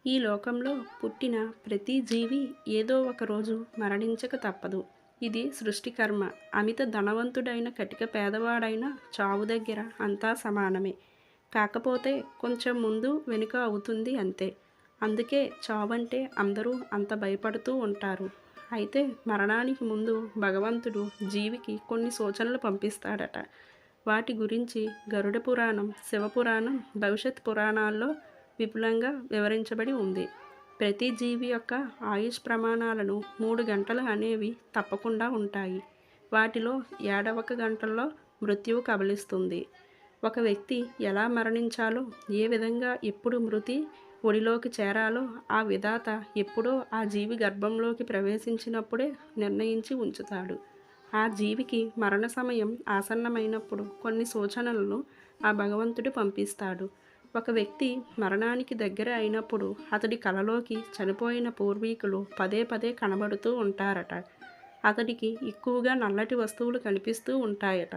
ఈ లోకంలో పుట్టిన ప్రతి జీవి ఏదో ఒక రోజు మరణించక తప్పదు. ఇది సృష్టి కర్మ. అమిత ధనవంతుడైన కటిక పేదవాడైన చావు దగ్గర అంతా సమానమే. కాకపోతే కొంచెం ముందు వెనుక అవుతుంది అంతే. అందుకే చావంటే అందరూ అంత భయపడుతూ ఉంటారు. అయితే మరణానికి ముందు భగవంతుడు జీవికి కొన్ని సూచనలు పంపిస్తాడట. వాటి గురించి గరుడ పురాణం, శివపురాణం, భవిష్యత్ పురాణాల్లో విపులంగా వివరించబడి ఉంది. ప్రతి జీవి యొక్క ఆయుష్ ప్రమాణాలను 3 గంటలు అనేవి తప్పకుండా ఉంటాయి. వాటిలో 7వ గంటల్లో మృత్యువు కబలిస్తుంది. ఒక వ్యక్తి ఎలా మరణించాలో, ఏ విధంగా ఎప్పుడు మృతి ఒడిలోకి చేరాలో ఆ విధాత ఎప్పుడో ఆ జీవి గర్భంలోకి ప్రవేశించినప్పుడే నిర్ణయించి ఉంచుతాడు. ఆ జీవికి మరణ సమయం ఆసన్నమైనప్పుడు కొన్ని సూచనలను ఆ భగవంతుడు పంపిస్తాడు. ఒక వ్యక్తి మరణానికి దగ్గర అయినప్పుడు అతడి కలలోకి చనిపోయిన పూర్వీకులు పదే పదే కనబడుతూ ఉంటారట. అతడికి ఎక్కువగా నల్లటి వస్తువులు కనిపిస్తూ ఉంటాయట.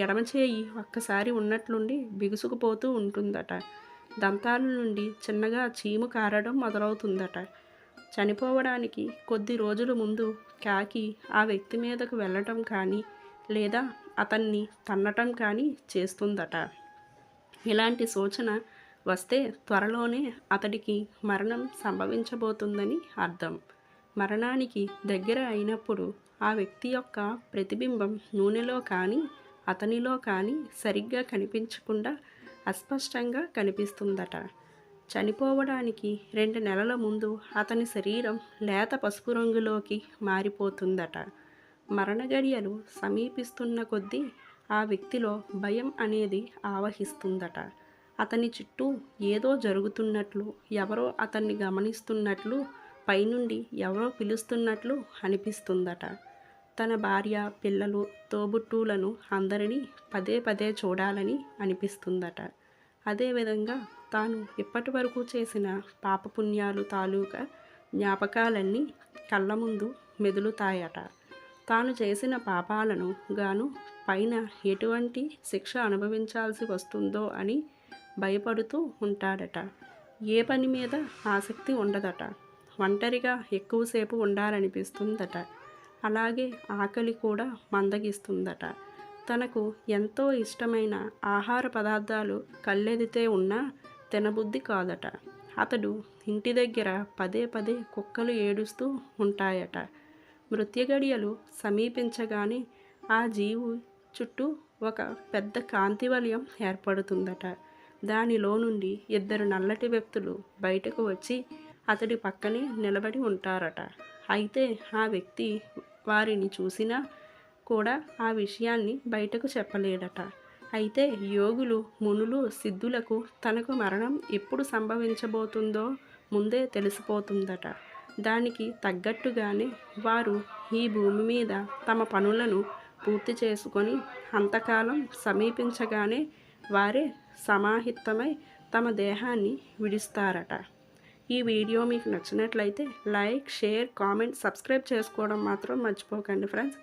ఎడమ చేయి ఒక్కసారి ఉన్నట్లుండి బిగుసుకుపోతూ ఉంటుందట. దంతాల నుండి చిన్నగా చీము కారడం మొదలవుతుందట. చనిపోవడానికి కొద్ది రోజుల ముందు కాకి ఆ వ్యక్తి మీదకు వెళ్ళటం కానీ లేదా అతన్ని తన్నటం కానీ చేస్తుందట. ఇలాంటి సూచన వస్తే త్వరలోనే అతడికి మరణం సంభవించబోతుందని అర్థం. మరణానికి దగ్గర అయినప్పుడు ఆ వ్యక్తి యొక్క ప్రతిబింబం నూనెలో కానీ అతనిలో కానీ సరిగ్గా కనిపించకుండా అస్పష్టంగా కనిపిస్తుందట. చనిపోవడానికి 2 నెలల ముందు అతని శరీరం లేత పసుపు రంగులోకి మారిపోతుందట. మరణ గడియలు సమీపిస్తున్న కొద్దీ ఆ వ్యక్తిలో భయం అనేది ఆవహిస్తుందట. అతని చుట్టూ ఏదో జరుగుతున్నట్లు, ఎవరో అతన్ని గమనిస్తున్నట్లు, పైనుండి ఎవరో పిలుస్తున్నట్లు అనిపిస్తుందట. తన భార్య, పిల్లలు, తోబుట్టువులను అందరినీ పదే పదే చూడాలని అనిపిస్తుందట. అదేవిధంగా తాను ఇప్పటి వరకు చేసిన పాపపుణ్యాలు తాలూకా జ్ఞాపకాలన్నీ కళ్ళ ముందు మెదులుతాయట. తాను చేసిన పాపాలను గాను పైన ఎటువంటి శిక్ష అనుభవించాల్సి వస్తుందో అని భయపడుతూ ఉంటాడట. ఏ పని మీద ఆసక్తి ఉండదట. ఒంటరిగా ఎక్కువసేపు ఉండాలనిపిస్తుందట. అలాగే ఆకలి కూడా మందగిస్తుందట. తనకు ఎంతో ఇష్టమైన ఆహార పదార్థాలు కళ్ళెదితే ఉన్నా తినబుద్ధి కాదట. అతడు ఇంటి దగ్గర పదే పదే కుక్కలు ఏడుస్తూ ఉంటాయట. మృత్యుగడియలు సమీపించగానే ఆ జీవు చుట్టూ ఒక పెద్ద కాంతి వలయం ఏర్పడుతుందట. దానిలో నుండి 2 నల్లటి వ్యక్తులు బయటకు వచ్చి అతడి పక్కనే నిలబడి ఉంటారట. అయితే ఆ వ్యక్తి వారిని చూసినా కూడా ఆ విషయాన్ని బయటకు చెప్పలేడట. అయితే యోగులు, మునులు, సిద్ధులకు తనకు మరణం ఎప్పుడు సంభవించబోతుందో ముందే తెలిసిపోతుందట. దానికి తగ్గట్టుగానే వారు ఈ భూమి మీద తమ పనులను పూర్తి చేసుకొని అంతకాలం సమీపించగానే వారే సమాహితమై తమ దేహాన్ని విడిస్తారట. ఈ వీడియో మీకు నచ్చినట్లయితే లైక్, షేర్, కామెంట్, సబ్స్క్రైబ్ చేసుకోవడం మాత్రం మర్చిపోకండి ఫ్రెండ్స్.